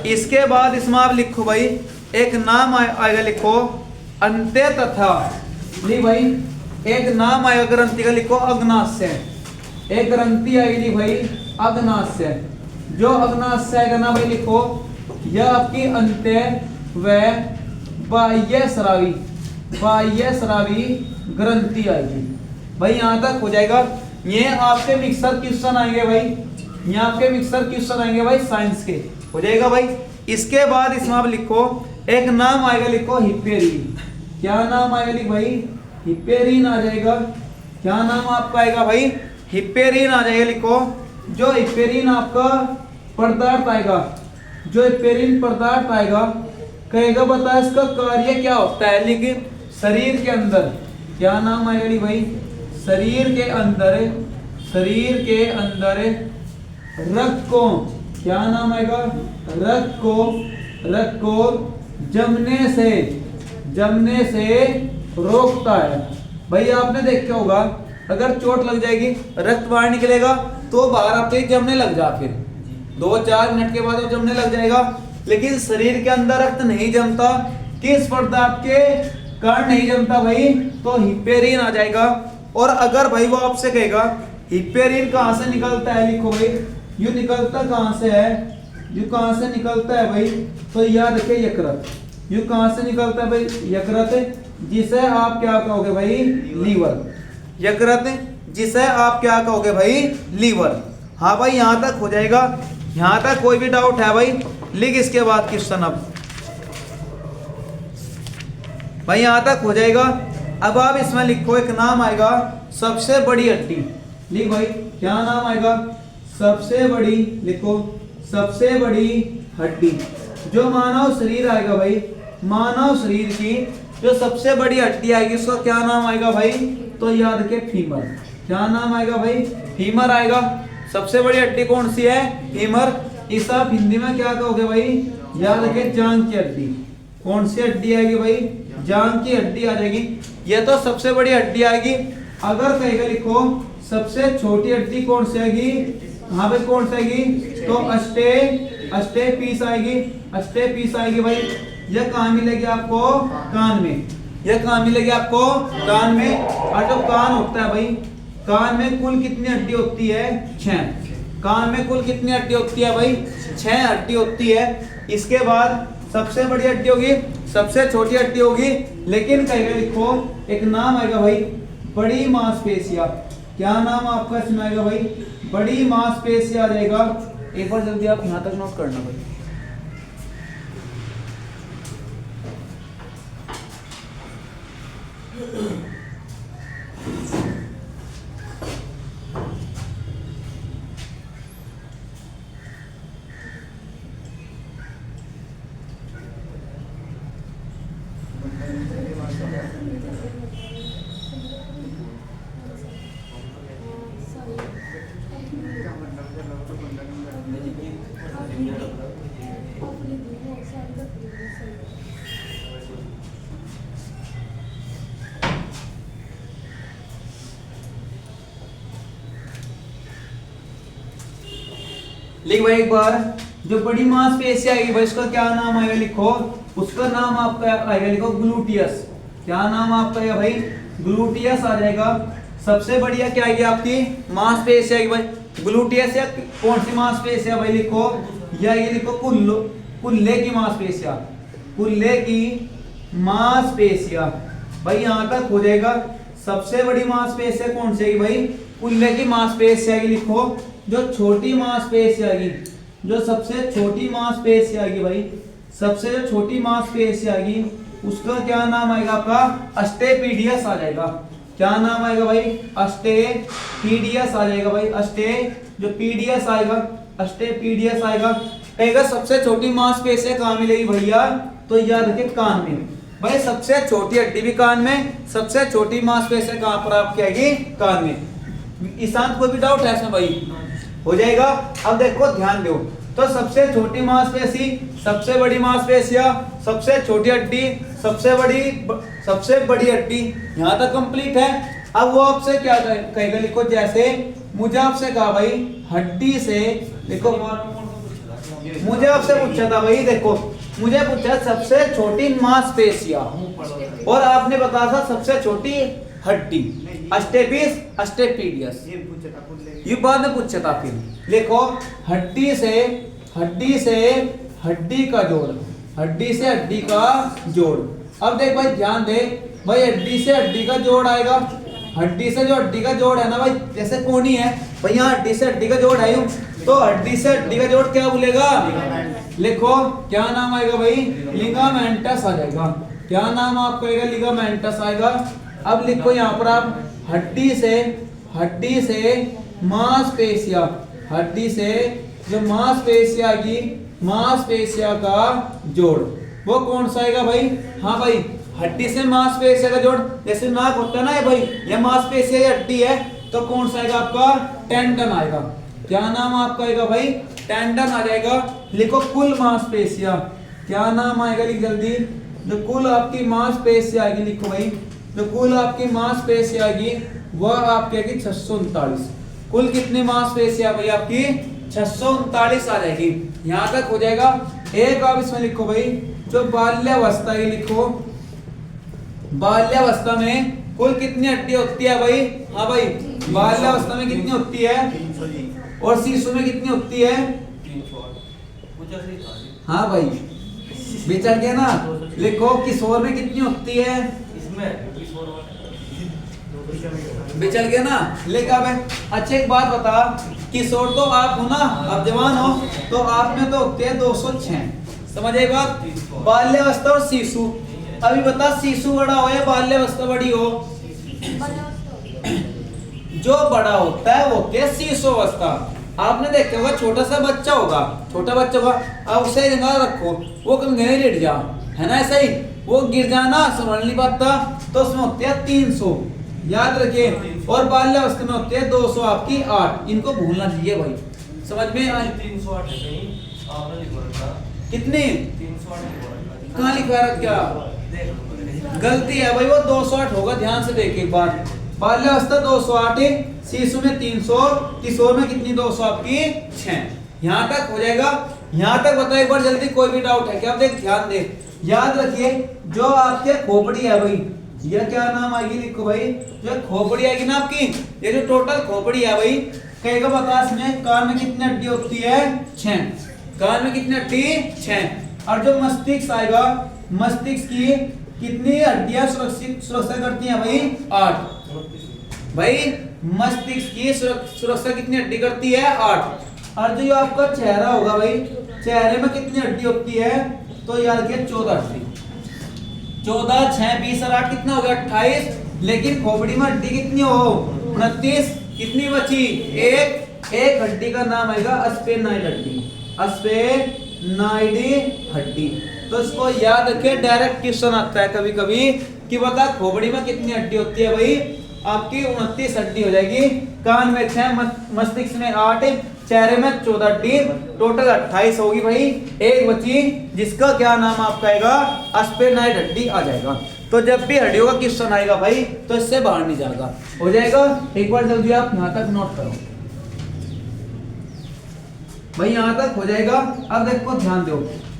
इसके बाद इसमें आप लिखो भाई एक नाम आएगा, लिखो अंत्य तथा, लिख भाई एक नाम आएगा ग्रंथि का, लिखो अग्नाशय। एक ग्रंथि आएगी भाई अग्नाशय। जो अग्नाशय आएगा ना भाई लिखो यह आपकी अंत्य व बाह्य स्रावी, बाह्य स्रावी ग्रंथि आएगी भाई। यहां तक हो जाएगा। ये आपके मिक्सर क्वेश्चन आएंगे भाई, ये आपके मिक्सर क्वेश्चन आएंगे भाई साइंस के, हो जाएगा भाई। इसके बाद इसमें आप लिखो एक नाम आएगा, लिखो हिपेरीन। क्या नाम आएगा लिख भाई, हिपेरीन आ जाएगा। क्या नाम आपका आएगा भाई, हिपेरीन आ जाएगा, लिखो। जो हिपेरीन आपका पदार्थ आएगा, जो हिपेरीन पदार्थ आएगा कहेगा बता इसका कार्य क्या होता है। लेकिन शरीर के अंदर क्या नाम आएगा लिख भाई, शरीर के अंदर, शरीर के अंदर रक्त को, क्या नाम आएगा, रक्त को, रक्त को जमने से रोकता है भाई। आपने देखा होगा अगर चोट लग जाएगी रक्त बाहर निकलेगा तो बाहर आपके जमने लग जा, फिर 2-4 मिनट के बाद वो जमने लग जाएगा। लेकिन शरीर के अंदर रक्त नहीं जमता, किस पदार्थ के कारण नहीं जमता भाई, तो हिपेरीन आ जाएगा। और अगर भाई वो आपसे कहेगा हिपेरीन कहां से निकलता है, लिखो भाई यू निकलता कहां से है, यू कहां से निकलता है भाई, तो याद रखिए यकृत। यू कहां से निकलता है भाई, यकृत, जिसे आप क्या कहोगे भाई, लीवर। यकृत जिसे आप क्या कहोगे भाई, लीवर। हाँ भाई यहां तक हो जाएगा। यहां तक कोई भी डाउट है भाई लिख इसके बाद क्वेश्चन। अब भाई यहां तक हो जाएगा। अब आप इसमें लिखो एक नाम आएगा सबसे बड़ी हड्डी, लिख भाई क्या नाम आएगा, सबसे बड़ी, लिखो सबसे बड़ी हड्डी। जो मानव शरीर आएगा भाई, मानव शरीर की जो सबसे बड़ी हड्डी आएगी उसका क्या नाम आएगा भाई, तो याद रखिए फीमर। क्या नाम आएगा भाई, फीमर आएगा। सबसे बड़ी हड्डी कौन सी है, फीमर। इस आप हिंदी में क्या कहोगे भाई, याद रखिए जांघ की हड्डी। कौन सी हड्डी आएगी भाई, जांघ की हड्डी आ जाएगी। यह तो सबसे बड़ी हड्डी आएगी। अगर कहेगा लिखो सबसे छोटी हड्डी कौन सी आएगी, हाँ भाई कौन सी आएगी, तो अस्टेपीस आएगी, अस्टेपीस आएगी भाई। यह कहाँ मिलेगी आपको, कान में। यह कहाँ मिलेगी आपको, कान में। और जो कान होता है भाई, कान में कुल कितनी हड्डी होती है, 6। कान में कुल कितनी हड्डी होती है भाई, 6 हड्डी होती है। इसके बाद सबसे बड़ी हड्डी होगी, सबसे छोटी हड्डी होगी। लेकिन कहेगा लिखो एक नाम आएगा भाई बड़ी मांसपेशियां। क्या नाम आपका इसमें आएगा भाई, बड़ी मांसपेशियां आ जाएगा। एक बार जल्दी आप यहां तक नोट करना भाई। लिख भाई एक बार, जो बड़ी मांसपेशी आएगी भाई उसका क्या नाम आएगा, लिखो उसका नाम आपका आएगा, लिखो ग्लूटियस। क्या नाम आपका है भाई, ग्लूटियस आ जाएगा। सबसे बढ़िया क्या आएगी आपकी, मांसपेशी आएगी भाई ग्लूटियस। या कौन सी मांसपेशी है भाई, लिखो यह आएगी, लिखो कुल्ले की मांसपेशियां, कुल्ले की मांसपेशियां भाई। यहां तक हो जाएगा। सबसे बड़ी मांसपेशी कौन सी आएगी भाई, कुल्ले की मांसपेशी आएगी। लिखो जो छोटी मांसपेशी आएगी, जो सबसे छोटी मांसपेशी आएगी भाई, सबसे जो छोटी मांसपेशी आएगी उसका क्या नाम आएगा आपका, अस्टेपीडियस आ जाएगा। क्या नाम आएगा भाई, अस्टेपीडियस आ जाएगा भाई। जो पीडियस आएगा, अस्टेपीडियस आएगा। कहेगा सबसे छोटी मांसपेशी कहाँ मिलेगी भैया, तो याद रखिए कान में भाई। सबसे छोटी हड्डी भी कान में, सबसे छोटी मांसपेशी कहाँ पर आपकी आएगी, कान में। ईशांत कोई भी डाउट है इसमें भाई, हो जाएगा। अब देखो ध्यान दो, तो सबसे छोटी मांसपेशी, सबसे बड़ी मांसपेशियां, सबसे छोटी हड्डी, सबसे बड़ी हड्डी, यहां तक कंप्लीट है। अब वो आपसे क्या कहेगा, लिखो जैसे मुझे आपसे कहा भाई हड्डी से, लिखो मुझे आपसे पूछा था भाई, देखो मुझे पूछा सबसे छोटी मांसपेशियां और आपने बताया था सबसे छोटी हड्डी, अस्टेपिस अस्टेपीडियस, ये बाद में पूछा था। फिर लिखो हड्डी से हड्डी का जोड़, हड्डी से हड्डी का जोड़। अब देख भाई ध्यान दे भाई, हड्डी से हड्डी का जोड़ आएगा, हड्डी से जो हड्डी का जोड़ है ना भाई, जैसे कोनी है भाई, यहाँ हड्डी से हड्डी का जोड़ है यूं, तो हड्डी से हड्डी का जोड़ क्या बोलेगा? लिखो क्या नाम आएगा भाई? लिगामेंटस आ जाएगा। क्या नाम आपका आएगा? लिगामेंटस आएगा। अब लिखो यहाँ पर आप हड्डी से मांसपेशिया, हड्डी से जो मांसपेशिया की मांसपेशिया का जोड़ वो कौन सा आएगा भाई? हाँ भाई, हड्डी से मांसपेशिया का जोड़, जैसे नाक होता है ना भाई, ये मांसपेशिया ये हड्डी है, तो कौन सा आएगा आपका? टेंडन आएगा। क्या नाम आपका आएगा भाई? टेंडन आ जाएगा। लिखो कुल मांसपेशिया, क्या नाम आएगा? लिख जल्दी। जो कुल आपकी मांसपेशिया आएगी, लिखो भाई, जो कुल आपकी मांसपेशिया आएगी वह आपकी आएगी 639। कुल कितनी मांसपेशिया भाई आपकी? 639 आ जाएगी। यहाँ तक हो जाएगा। एक आप इसमें लिखो भाई, जो बाल्यावस्था है, लिखो बाल्यावस्था में कुल कितनी हड्डी होती है भाई? हाँ भाई, बाल्यावस्था में कितनी होती है और शिशु में कितनी होती है? हाँ भाई, विचार किया ना। लिखो किशोर में कितनी होती है? विचल गया ना। लेकिन अब अच्छा एक बात बता, किशोर तो आप हो ना, आप जवान हो, तो आप में तो होते हैं 206, समझ आई बात? बाल्यावस्था और शिशु, अभी बता शिशु बड़ा हो या बाल्यावस्था बड़ी हो? जो बड़ा होता है वो क्या? शिशु अवस्था। आपने देखा होगा छोटा सा बच्चा होगा, छोटा बच्चा होगा, अब उसे जगह रखो, वो कभी नहीं गिर जा, है ना? ऐसा ही वो गिर जाना समझ नहीं पाता, तो उसमें होते हैं 300, याद रखिए। और बाल्यावस्था में होते हैं 200 आपकी 8, इनको भूलना चाहिए भाई, समझ में आए? 308 है कहीं, आपने लिखा था कितनी? 308 कहाँ लिखा है? क्या गलती है भाई? वो 208 होगा, ध्यान से देखिए एक बार। बाल्यावस्था 208 है, शिशु में 300, किशोर में कितनी? 200 आपकी 6। यहाँ तक हो जाएगा। यहाँ तक बताओ एक बार जल्दी, कोई भी डाउट है क्या? देख ध्यान दे, याद रखिए, जो आपके खोपड़ी है भाई, यह क्या नाम आएगी? लिखो भाई, जो खोपड़ी आएगी ना आपकी, ये जो टोटल खोपड़ी है भाई, कहेगा बता इसमें कान में कितनी हड्डी होती है? 6। कान में कितनी हड्डी? 6। और जो मस्तिष्क आएगा, मस्तिष्क की कितनी हड्डियां सुरक्षा करती हैं भाई? 8। भाई मस्तिष्क की सुरक्षा कितनी हड्डी करती है? 8। और जो आपका चेहरा होगा भाई, चेहरे में कितनी हड्डी होती है? तो याद रखिए 14 हड्डी। 14, 6, 20 और 8 कितना हो गया? 28। लेकिन खोपड़ी में हड्डी कितनी हो? 29। कितनी बची? एक हड्डी का नाम आएगा अस्पेनाइड हड्डी, अस्पेनाइडी हड्डी। तो इसको याद रखिए, डायरेक्ट क्वेश्चन आता है कभी कभी कि बता खोपड़ी में कितनी हड्डी होती है भाई? आपकी 29 हड्डी हो जाएगी। कान में 6, मस्तिष्क में 8, चेहरे में 14 हड्डी, टोटल 28 होगी भाई। एक बची जिसका क्या नाम आपका आएगा? अस्पेनाइड हड्डी आ जाएगा। तो जब भी हड्डियों का क्वेश्चन आएगा भाई, तो इससे बाहर नहीं जाएगा। हो जाएगा? एक बार जल्दी आप यहाँ तक नोट करो भाई, यहाँ तक हो जाएगा। अब देखो ध्यान दो,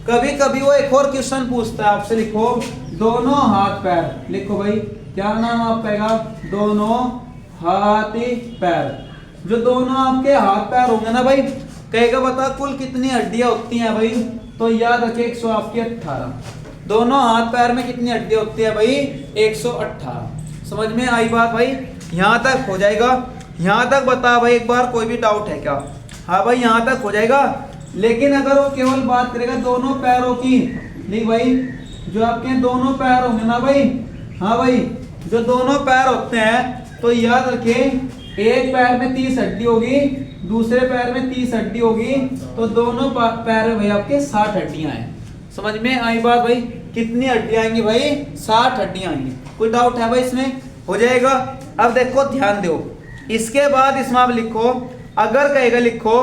कभी कभी वो एक और क्वेश्चन पूछता है आपसे, लिखो दोनों हाथ पैर, लिखो भाई क्या नाम आपका आएगा? दोनों हाथ पैर। जो दोनों आपके हाथ पैर होंगे ना भाई, कहेगा बता कुल कितनी हड्डियां होती हैं भाई? तो याद रखिए 118। दोनों हाथ पैर में कितनी हड्डियां होती है भाई? 118। समझ में आई बात भाई? यहाँ तक हो जाएगा। यहाँ तक बता भाई एक बार, कोई भी डाउट है क्या? हाँ भाई यहाँ तक हो जाएगा। लेकिन अगर वो केवल बात करेगा दोनों पैरों की, नहीं भाई, जो आपके दोनों पैर होंगे ना भाई, हाँ भाई, जो दोनों पैर होते हैं, तो याद रखिए एक पैर में 30 हड्डी होगी, दूसरे पैर में 30 हड्डी होगी, तो दोनों पैर में भाई आपके 60 हड्डियां हैं। समझ में आई बात भाई? कितनी हड्डियां आएंगी भाई? 60 हड्डियां आएंगी। कोई डाउट है भाई इसमें? हो जाएगा। अब देखो ध्यान दो, इसके बाद इसमें आप लिखो, अगर कहेगा लिखो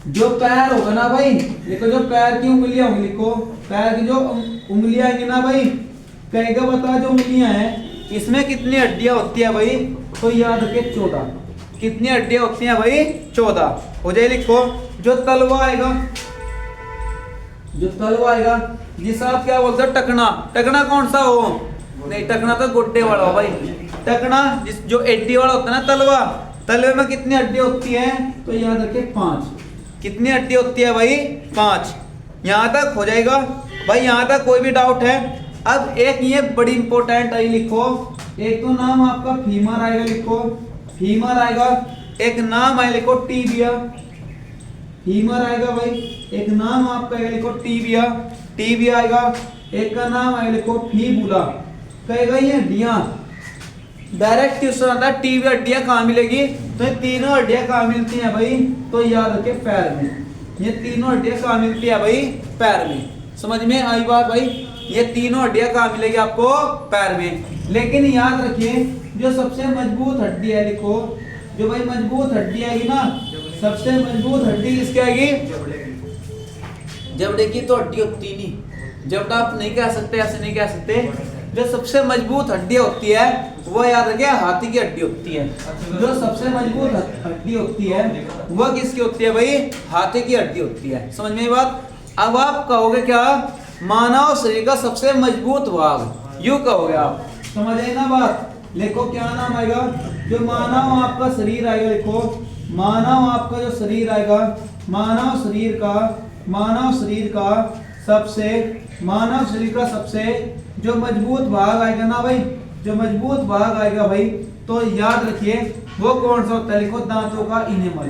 जो पैर होगा ना भाई, लिखो जो पैर की उंगलियां होंगी, लिखो पैर की जो उंगलियां आएंगी ना भाई, कहेगा बता जो उंगलियां हैं इसमें कितनी हड्डियां होती है भाई? तो याद रखिए 14। कितनी हड्डियां होती हैं भाई? 14 हो जाए। लिखो जो तलवा आएगा, जो तलवा आएगा, जिसे आप क्या बोलते हो टकना। टकना कौन सा हो, नहीं टकना तो गोड्डे वाला हो भाई। टकना जिस जो एड्डी वाला होता है ना तलवा, तलवे में कितनी हड्डी होती है, तो याद रखिए 5। कितनी हड्डी होती है भाई, 5। यहाँ तक हो जाएगा भाई, यहाँ तक कोई भी डाउट है। अब एक ये बड़ी इंपॉर्टेंट है, लिखो। एक तो नाम आपका फीमर आएगा, लिखो फीमर आएगा। एक नाम है लिखो टीबिया, फीमर आएगा भाई। एक नाम आपका है लिखो टीबिया, टीबिया आएगा। एक का नाम है लिखो फीबुला। कहेगा ये हड्डियां डायरेक्ट क्वेश्चन आता है, टीबिया हड्डियां कहाँ मिलेगी, तो ये तीनों हड्डियां कहाँ मिलती हैं भाई, तो याद रखे पैर में। ये तीनों हड्डियां कहाँ मिलती है भाई, पैर में। समझ में आई बात भाई, ये तीनों हड्डियां कहाँ मिलेगी आपको, पैर में। लेकिन याद रखिए जो सबसे मजबूत हड्डी है, लिखो जो भाई मजबूत हड्डी आएगी ना, सबसे मजबूत हड्डी किसकी आएगी, जबड़े की तो हड्डी होती नहीं, जबड़ा आप नहीं कह सकते, ऐसे नहीं कह सकते। जो सबसे मजबूत हड्डी होती है वो याद रखिए हाथी की हड्डी होती है। जो सबसे मजबूत हड्डी होती है वो किसकी होती है भाई, हाथी की हड्डी होती है। समझ में ये बात। अब आप कहोगे क्या, मानव शरीर का सबसे मजबूत भाग, यूं कहोगे आप, समझ आई ना बात। लिखो क्या नाम आएगा, जो मानव आपका शरीर आएगा, लिखो मानव आपका जो शरीर आएगा, मानव शरीर का सबसे जो मजबूत भाग आएगा ना भाई, जो मजबूत भाग आएगा भाई, तो याद रखिए वो कौन सा होता है, लिखो दांतों का इनेमल।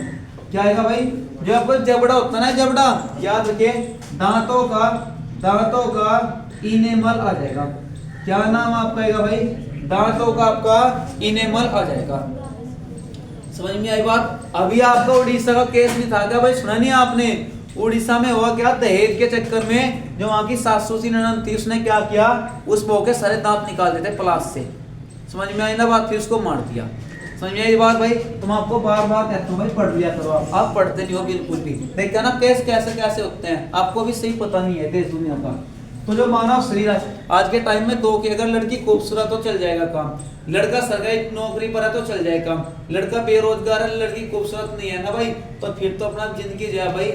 क्या आएगा भाई, जो आपका जबड़ा होता है ना, जबड़ा, याद रखिए दांतों का इनेमल आ जाएगा। क्या नाम आपका आएगा भाई, दांतों का आपका इनेमल आ जाएगा। समझ में आई बात। अभी आपका उड़ीसा का केस नहीं था क्या भाई, सुना नहीं आपने, उड़ीसा में हुआ क्या, दहेज के चक्कर में जो वहां की सासू सी ननद थी, उसने क्या किया, उस बहू के सारे दांत निकाल देते प्लास से। समझ में आई ना बात, फिर उसको मार दिया। समझ में आई बात भाई। तुम आपको बार बार कहता हूँ भाई पढ़ लिया करो, आप पढ़ते नहीं हो बिल्कुल भी। देखते ना केस कैसे कैसे होते हैं, आपको भी सही पता नहीं है देश दुनिया का। तो जो मानव शरीर है आज के टाइम में दो की, अगर लड़की खूबसूरत तो चल जाएगा काम, लड़का सरकारी नौकरी पर है तो चल जाएगा काम, लड़का बेरोजगार है, लड़की खूबसूरत नहीं है ना भाई, तो फिर तो अपना जिंदगी जो है भाई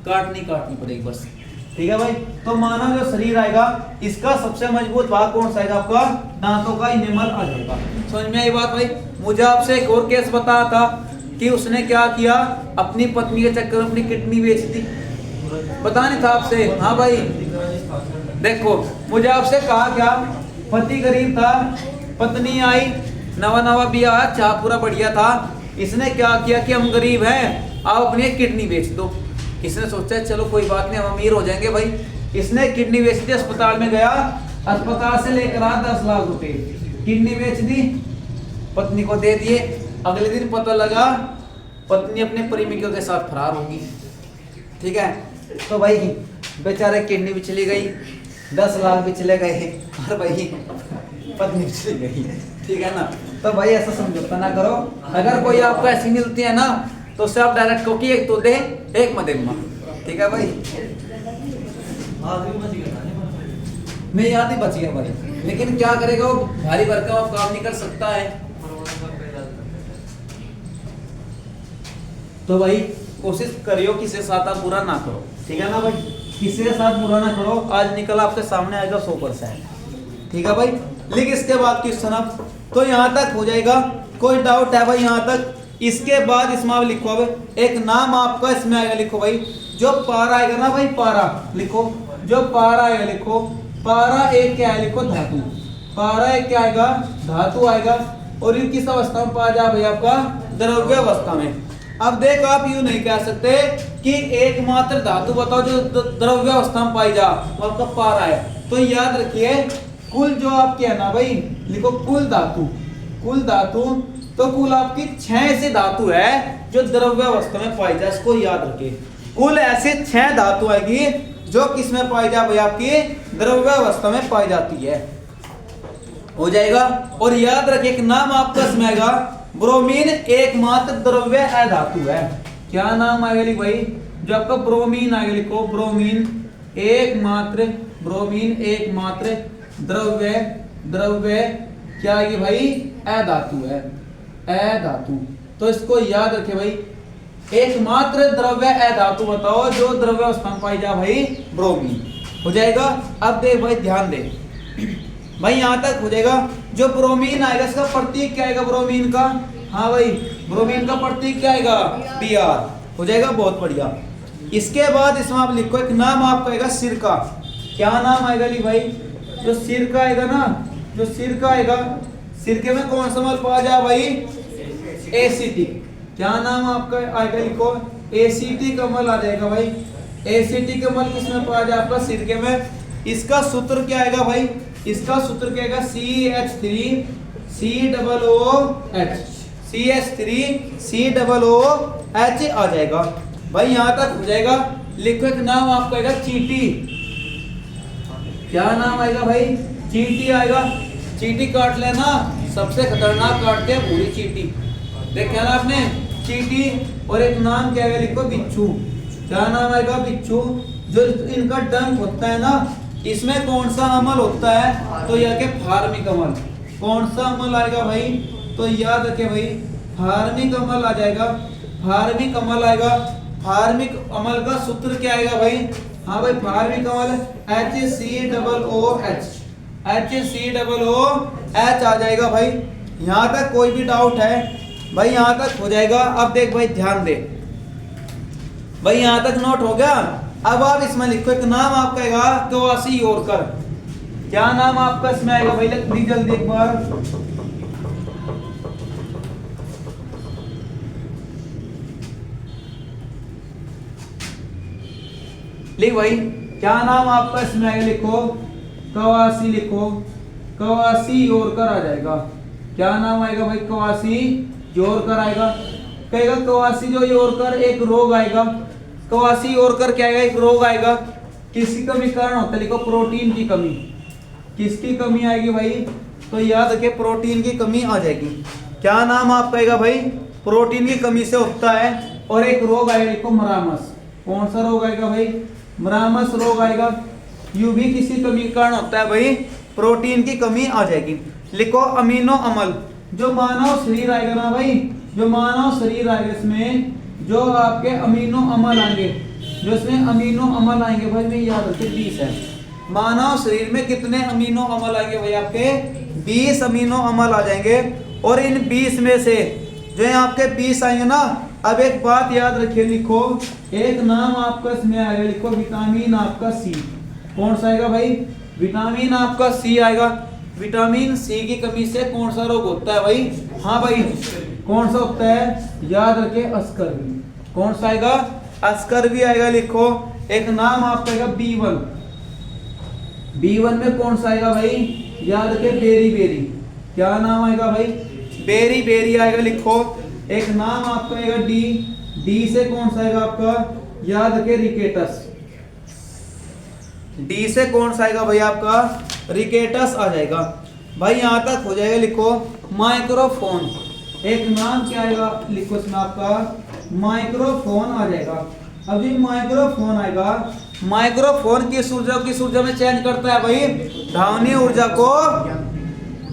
काटनी पड़ेगी बस। ठीक है भाई। तो मानव जो शरीर आएगा इसका सबसे मजबूत भाग कौन सा आएगा, आपका दांतों का इनेमल आ जाएगा। समझ में आई बात भाई। मुझे आपसे एक और केस बताया था कि उसने क्या किया, अपनी पत्नी के चक्कर में अपनी किडनी बेच दी। पता नहीं था आपसे, हाँ भाई देखो मुझे आपसे कहा क्या, पति गरीब था, पत्नी आई, नवा ब्याह, चाह पूरा बढ़िया था, इसने क्या किया कि हम गरीब हैं, आप अपनी किडनी बेच दो। इसने सोचा चलो कोई बात नहीं, हम अमीर हो जाएंगे भाई। इसने किडनी बेच दी, अस्पताल में गया, अस्पताल से लेकर आ 10 लाख रुपए, किडनी बेच दी, पत्नी को दे दिए। अगले दिन पता लगा पत्नी अपने प्रेमिकों के साथ फरार होगी। ठीक है, तो भाई बेचारे किडनी भी चली गई, 10 लाख भी चले गए, और भाई पत्नी भी चली गई। ठीक है ना। तो भाई ऐसा समझौता ना करो, अगर कोई आपको ऐसी मिलती है ना तो उससे आप डायरेक्ट कहो कि एक तो दे एक मत देना। ठीक है भाई, मैं याद ही बच गया भाई, लेकिन क्या करेगा वो, भारी भरकम काम नहीं कर सकता है। तो भाई कोशिश करियो किसी साथ आप बुरा ना करो। ठीक है ना भाई, किसी के साथ बुरा ना करो। आज निकल आपके सामने आएगा 100%। ठीक है भाई। लिख इसके बाद क्वेश्चन आप, तो यहाँ तक हो जाएगा। कोई डाउट है भाई यहाँ तक? इसके बाद इसमें आप लिखो, अब एक नाम आपका इसमें आएगा, लिखो भाई जो पारा आएगा ना भाई, पारा लिखो, जो पारा आएगा लिखो, पारा एक क्या है, लिखो धातु, पारा एक क्या आएगा, धातु आएगा। और ये किस अवस्था में पाया जाए भाई, आपका द्रव्य अवस्था में। अब देखो आप यूं नहीं कह सकते कि एकमात्र धातु बताओ जो द्रव्य अवस्था में पाई जा, वो आपका पारा है। तो याद रखिए कुल जो आपके है ना भाई, लिखो कुल धातु, कुल धातु, तो कुल आपकी 6 ऐसे धातु है जो द्रव्य अवस्था में पाई जाए, इसको याद रखिए। कुल ऐसे 6 धातु आएगी जो किस में पाई जाए भाई, आपकी द्रव्य अवस्था में पाई जाती है। हो जाएगा। और याद रखिए एक नाम आपका इसमें आएगा, ब्रोमीन एकमात्र द्रव्य अधातु है। क्या नाम आएगा भाई, जो आपका ब्रोमीन आएगा, लिखो ब्रोमीन एकमात्र, ब्रोमीन एकमात्र द्रव्य क्या आएगी भाई, अधातु है, अधातु। तो इसको याद रखे भाई, एकमात्र द्रव्य अधातु बताओ जो द्रव्य अवस्था में पाई जा भाई ब्रोमीन हो जाएगा। अब देख भाई ध्यान दे भाई यहां तक हो जाएगा। जो ब्रोमीन आएगा इसका प्रतीक क्या आएगा ब्रोमीन का? हाँ भाई ब्रोमीन का प्रतीक क्या आएगा? Br हो जाएगा। बहुत बढ़िया। इसके बाद इसमें आप लिखो एक नाम आपका आएगा सिरका। क्या नाम आएगा ली भाई? जो सिरका आएगा ना, जो सिरका आएगा, सिरके में कौन सा अम्ल पाया जाए भाई? एसिटिक। क्या नाम आपका आएगा लिखो? एसिटिक अम्ल आ जाएगा भाई। एसिटिक अम्ल किसमें पाया जाए? आपका सिरके में। इसका सूत्र क्या आएगा भाई? इसका सूत्र क्या आएगा? CH3COOH आ जाएगा भाई। यहां तक हो जाएगा। लिखो एक नाम आपका आएगा चींटी। क्या नाम आएगा भाई? चींटी आएगा। चींटी काट लेना, सबसे खतरनाक काटते हैं पूरी चींटी। देख क्या ना आपने चींटी। और एक नाम क्या आएगा लिखो? बिच्छू। क्या नाम आएगा? बिच्छू। जो इनका डंक होता है ना, इसमें कौन सा अम्ल होता है? तो यह के फार्मिक अम्ल। कौन सा अम्ल आएगा भाई? तो याद रखे भाई फार्मिक अम्ल आ जाएगा। फार्मिक अम्ल आएगा। फार्मिक अम्ल का सूत्र क्या आएगा भाई? हाँ भाई फार्मिक अम्ल HCOOH आ जाएगा भाई। यहां तक कोई भी डाउट है भाई? यहां तक हो जाएगा। अब देख भाई ध्यान दे भाई, यहां तक नोट हो गया। अब आप इसमें लिखो एक नाम आपका आएगा क्वासियोरकर। क्या नाम आपका इसमें आएगा भाई? लिख दी जल्दी एक बार। लिख भाई क्या नाम आपका इसमें आएगा? लिखो कवासी। लिखो कवासियोरकर आ जाएगा। क्या नाम आएगा भाई? कवासियोरकर आएगा। कहेगा कवासियोरकर एक रोग आएगा। कवासियोरकर क्या आएगा? एक रोग आएगा। किसकी कमी कारण होता है? लिखो प्रोटीन की कमी। किसकी कमी आएगी भाई? तो याद रखिए प्रोटीन की कमी आ जाएगी। क्या नाम आपका आएगा भाई? प्रोटीन की कमी से होता है। और एक रोग आएगा लिखो मरामस। कौन सा रोग आएगा भाई? मरामस रोग आएगा। यू भी किसी कमी के कारण होता है भाई, प्रोटीन की कमी आ जाएगी। लिखो अमीनो अम्ल। जो मानव शरीर आएगा ना भाई, जो मानव शरीर आएगा इसमें जो आपके अमीनो अम्ल आएंगे, जो इसमें अमीनो अम्ल आएंगे भाई में याद रखिए 20 है। मानव शरीर में कितने अमीनो अम्ल आएंगे भाई? आपके 20 अमीनो अम्ल आ जाएंगे। और इन 20 में से जो है आपके 20 आएंगे ना, अब एक बात याद रखिए, लिखो एक नाम आपका इसमें आएगा, लिखो विटामिन आपका सी। कौन सा आएगा भाई? विटामिन आपका सी आएगा। विटामिन सी की कमी से कौन सा रोग होता है भाई? हाँ भाई कौन सा होता है? याद रखिए अस्कर्वी। कौन सा आएगा? अस्कर्वी आएगा। लिखो एक नाम आपका आएगा B1। B1 में कौन सा आएगा भाई? याद रखिए बेरी बेरी। क्या नाम आएगा भाई? बेरी बेरी आएगा। लिखो एक नाम आपका आएगा डी। डी से कौन सा आएगा आपका? याद रखिए रिकेटस। डी से कौन सा आएगा भाई आपका? रिकेटस आ जाएगा भाई। यहां तक हो जाएगा। लिखो माइक्रोफोन। एक नाम क्या आएगा? लिखो इसमें आपका माइक्रोफोन आ जाएगा। अभी माइक्रोफोन आएगा। माइक्रोफोन किस ऊर्जा में चेंज करता है भाई? ध्वनि ऊर्जा को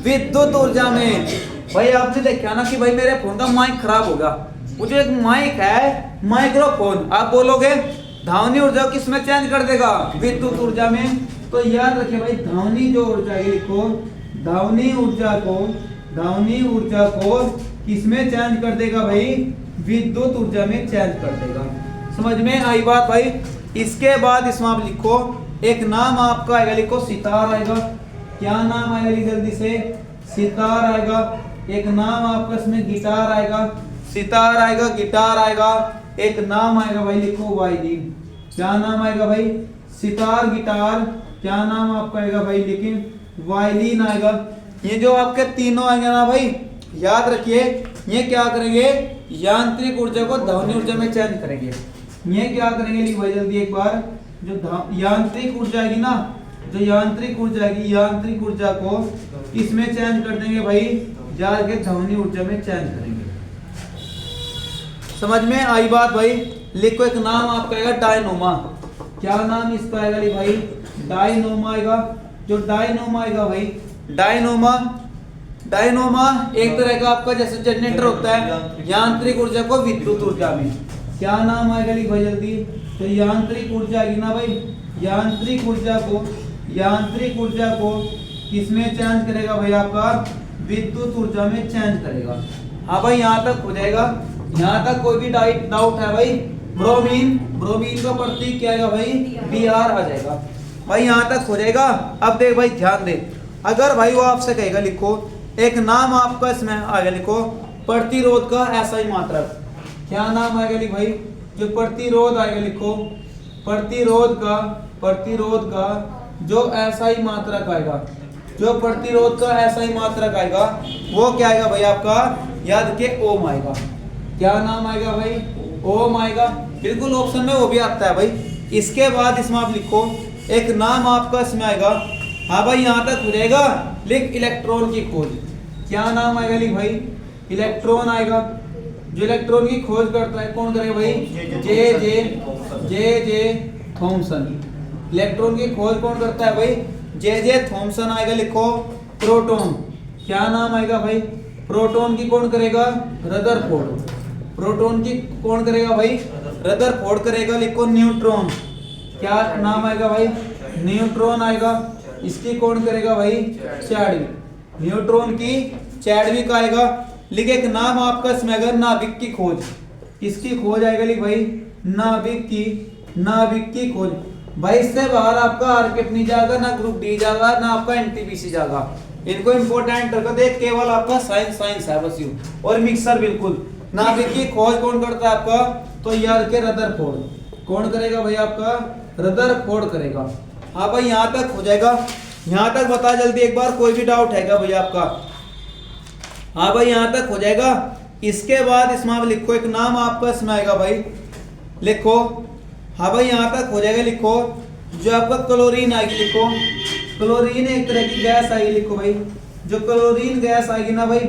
विद्युत ऊर्जा में। भाई आपने देखा ना कि भाई मेरे फोन का माइक खराब होगा, वो जो एक माइक है माइक्रोफोन, आप बोलोगे ध्वनि ऊर्जा किस में चेंज कर देगा? विद्युत ऊर्जा में। तो याद रखिए भाई ध्वनि जो ऊर्जा है, लिखो ध्वनि ऊर्जा को किस में चेंज कर देगा भाई? विद्युत ऊर्जा में चेंज कर देगा। समझ में आई बात भाई? इसके बाद इसमें आप लिखो एक नाम आपका आएगा, लिखो सितार आएगा। क्या नाम आएगा? जल्दी से सितार आएगा। एक नाम आपका इसमें गिटार आएगा। सितार आएगा, गिटार आएगा। एक नाम आएगा भाई, लिखो वायलिन। क्या नाम आएगा भाई? सितार, गिटार। क्या नाम आपका आएगा भाई? लेकिन वायलिन आएगा। ये जो आपके तीनों आएंगे ना भाई, याद रखिए ये क्या करेंगे? यांत्रिक ऊर्जा को ध्वनि ऊर्जा में चेंज करेंगे। ये क्या करेंगे? लिख भाई जल्दी एक बार। जो यांत्रिक ऊर्जा आएगी ना, जो यांत्रिक ऊर्जा आएगी, यांत्रिक ऊर्जा को किसमें चेंज कर देंगे भाई? जाके ध्वनि ऊर्जा में चेंज करेंगे। समझ में आई बात भाई? लिखो एक नाम आपका आएगा डायनोमा। क्या नाम इसका आएगा भाई? डायनोमा आएगा। जो डायनोमा आएगा भाई, डायनोमा एक तरह का आपका जैसे जनरेटर होता है, यांत्रिक ऊर्जा को विद्युत ऊर्जा में। क्या नाम आएगा लिख भाई जल्दी। तो यांत्रिक ऊर्जा आएगी ना भाई, यांत्रिक ऊर्जा को किसमें चेंज करेगा भाई आपका, विद्युत ऊर्जा में चेंज करेगा। हाँ भाई यहाँ तक हो जाएगा, यहाँ तक कोई भी डाउट है भाई। ब्रोमीन का प्रतीक क्या आएगा भाई, Br आ जाएगा भाई, यहाँ तक हो जाएगा। अब देख भाई ध्यान दे, अगर भाई वो आपसे कहेगा लिखो एक नाम आपका इसमें आएगा लिखो प्रतिरोध का ऐसा ही मात्रक, क्या नाम आएगा लिख भाई, जो प्रतिरोध आएगा लिखो, प्रतिरोध का जो ऐसा ही मात्रक आएगा, जो प्रतिरोध का ऐसा ही मात्रक आएगा वो क्या आएगा भाई आपका, याद के ओम आएगा। क्या नाम आएगा भाई, ओम आएगा, बिल्कुल ऑप्शन में वो भी आता है भाई। इसके बाद इसमें आप लिखो एक नाम आपका इसमें आएगा, हाँ भाई यहाँ तक हो जाएगा, लिख इलेक्ट्रॉन की खोज। क्या नाम आएगा लिख भाई, इलेक्ट्रॉन आएगा, जो इलेक्ट्रॉन की खोज करता है कौन करेगा भाई, जे थॉमसन। इलेक्ट्रॉन की खोज कौन करता है भाई, जे थॉमसन आएगा लिखो। प्रोटॉन, क्या नाम आएगा भाई, प्रोटॉन की कौन करेगा, रदरफोर्ड। प्रोटॉन की कौन करेगा भाई, रदरफोर्ड करेगा लिखो। न्यूट्रॉन, क्या नाम आएगा भाई, न्यूट्रॉन आएगा, इसकी कौन करेगा भाई, चैडविक। न्यूट्रॉन की चैडविक आएगा। लिख एक नाम आपका इसमें अगर नाभिक की खोज, इसकी खोज आएगा लिख भाई नाभिक की खोज। भाई इससे बाहर आपका आर्केट नहीं जाएगा, ना ग्रुप डी जाएगा, ना आपका एनटीपीसी जाएगा। इनको इंपोर्टेंट रखो, देख केवल आपका साइंस है बस यू, और मिक्सर बिल्कुल। नाभिक की खोज कौन करता है आपका, तो यार के रदरफोर्ड। कौन करेगा भाई आपका, रदरफोर्ड करेगा। हाँ भाई यहाँ तक हो जाएगा, यहाँ तक बता जल्दी एक बार, कोई भी डाउट है भैया आपका। हाँ भाई यहाँ तक हो जाएगा। इसके बाद इसमें आप लिखो एक नाम आपका इसमें आएगा भाई, लिखो। हाँ भाई यहाँ तक हो जाएगा, लिखो जो आपका क्लोरीन आएगी, लिखो क्लोरीन एक तरह की गैस आएगी, लिखो भाई। जो क्लोरीन गैस आएगी ना भाई,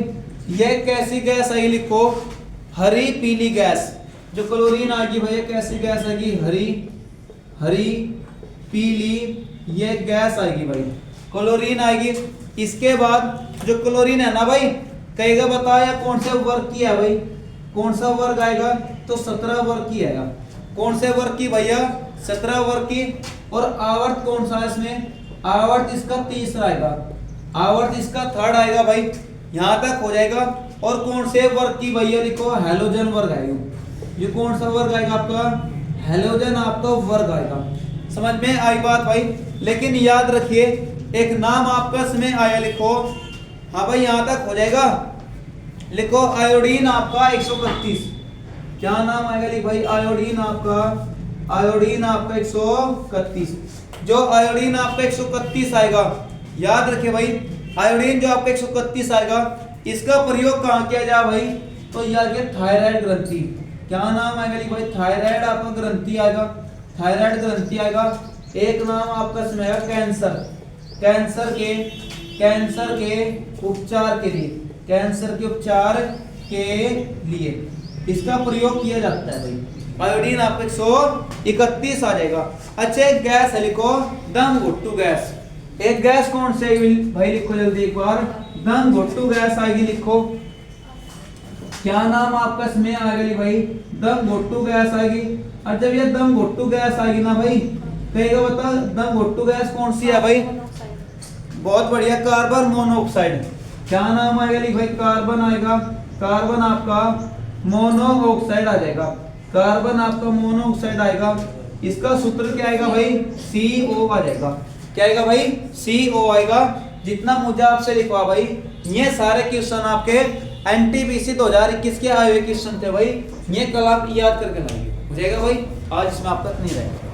ये कैसी गैस आएगी, लिखो हरी पीली गैस। जो क्लोरीन आएगी भाई कैसी गैस आएगी, हरी पीली ये गैस आएगी भाई, क्लोरीन आएगी। इसके बाद जो क्लोरीन है ना भाई, कहेगा बताया कौन से वर्ग की है भाई, कौन सा वर्ग आएगा, तो 17 वर्ग की आएगा। कौन से वर्ग की भैया, 17 वर्ग की। और आवर्त कौन सा है इसमें, आवर्त इसका तीसरा आएगा, आवर्त इसका थर्ड आएगा भाई। यहाँ तक हो जाएगा। और कौन से वर्ग की भैया, लिखो हैलोजन वर्ग आएगा। ये कौन सा वर्ग आएगा आपका, हैलोजन आपका वर्ग आएगा। समझ में आई बात भाई। लेकिन याद रखिए एक नाम आपका इसमें आया, लिखो। हाँ भाई यहाँ तक हो जाएगा, लिखो आयोडीन आपका 131। क्या नाम आएगा लिख भाई, आयोडीन आपका 131। जो आयोडीन आपका 131 आएगा, याद रखिए भाई, आयोडीन जो आपका 131 आएगा, इसका प्रयोग कहाँ किया जाए भाई, तो याद रखिए थायराइड ग्रंथि। क्या नाम आएगा लिख भाई, थायराइड आपका ग्रंथि आएगा, थायराइड ग्रंथि आएगा। एक नाम आपका इसमें आएगा कैंसर, कैंसर के उपचार के लिए, कैंसर के उपचार के लिए इसका प्रयोग किया जाता है भाई। आयोडीन आपका 131 आ जाएगा। अच्छा एक गैस है, लिखो दम घुट्टू गैस। एक गैस कौन से भाई, लिखो जल्दी एक बार, दम घुट्टू गैस आएगी, लिखो। क्या नाम आपका इसमें आएगा भाई, दम घुट्टू गैस आएगी। और जब ये दम घुट्टू गैस आएगी ना भाई, कहेगा बता दम घुट्टू गैस कौन सी है भाई, बहुत बढ़िया, कार्बन मोनोऑक्साइड। क्या नाम आएगा लिख भाई, कार्बन आएगा, कार्बन आपका मोनोऑक्साइड आ जाएगा, कार्बन आपका मोनोऑक्साइड आएगा। इसका सूत्र क्या आएगा भाई, CO आ जाएगा। क्या आएगा भाई, CO आएगा। जितना मुझे आपसे लिखवा भाई, ये सारे क्वेश्चन आपके एनटीपीसी 2021 के आए हुए क्वेश्चन थे भाई, ये कल आप याद करके लाएंगे, हो जाएगा भाई। आज इसमें आप तक नहीं रहेगा।